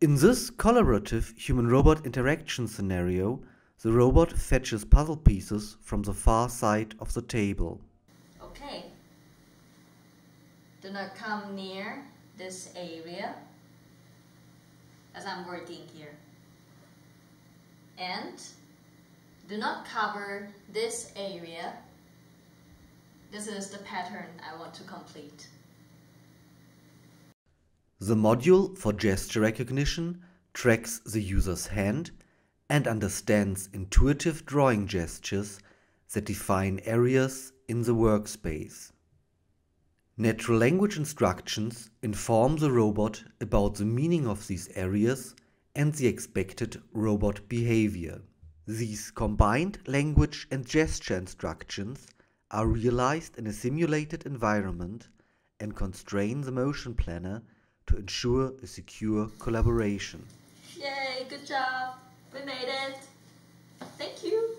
In this collaborative human-robot interaction scenario, the robot fetches puzzle pieces from the far side of the table. Okay. Do not come near this area as I'm working here. And do not cover this area. This is the pattern I want to complete. The module for gesture recognition tracks the user's hand and understands intuitive drawing gestures that define areas in the workspace. Natural language instructions inform the robot about the meaning of these areas and the expected robot behavior. These combined language and gesture instructions are realized in a simulated environment and constrain the motion planner to ensure a secure collaboration. Yay, good job! We made it! Thank you!